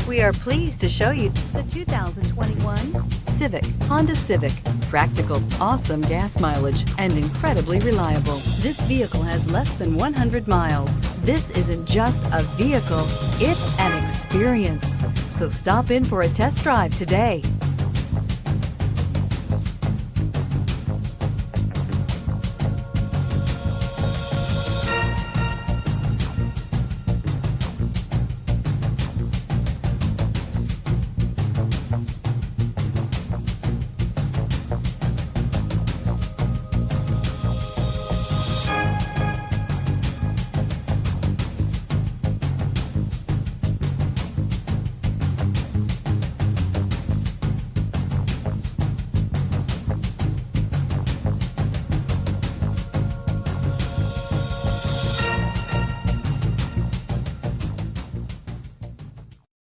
We are pleased to show you the 2021 Civic, Honda Civic. Practical, awesome gas mileage, and incredibly reliable. This vehicle has less than 100 miles. This isn't just a vehicle, it's an experience. So stop in for a test drive today.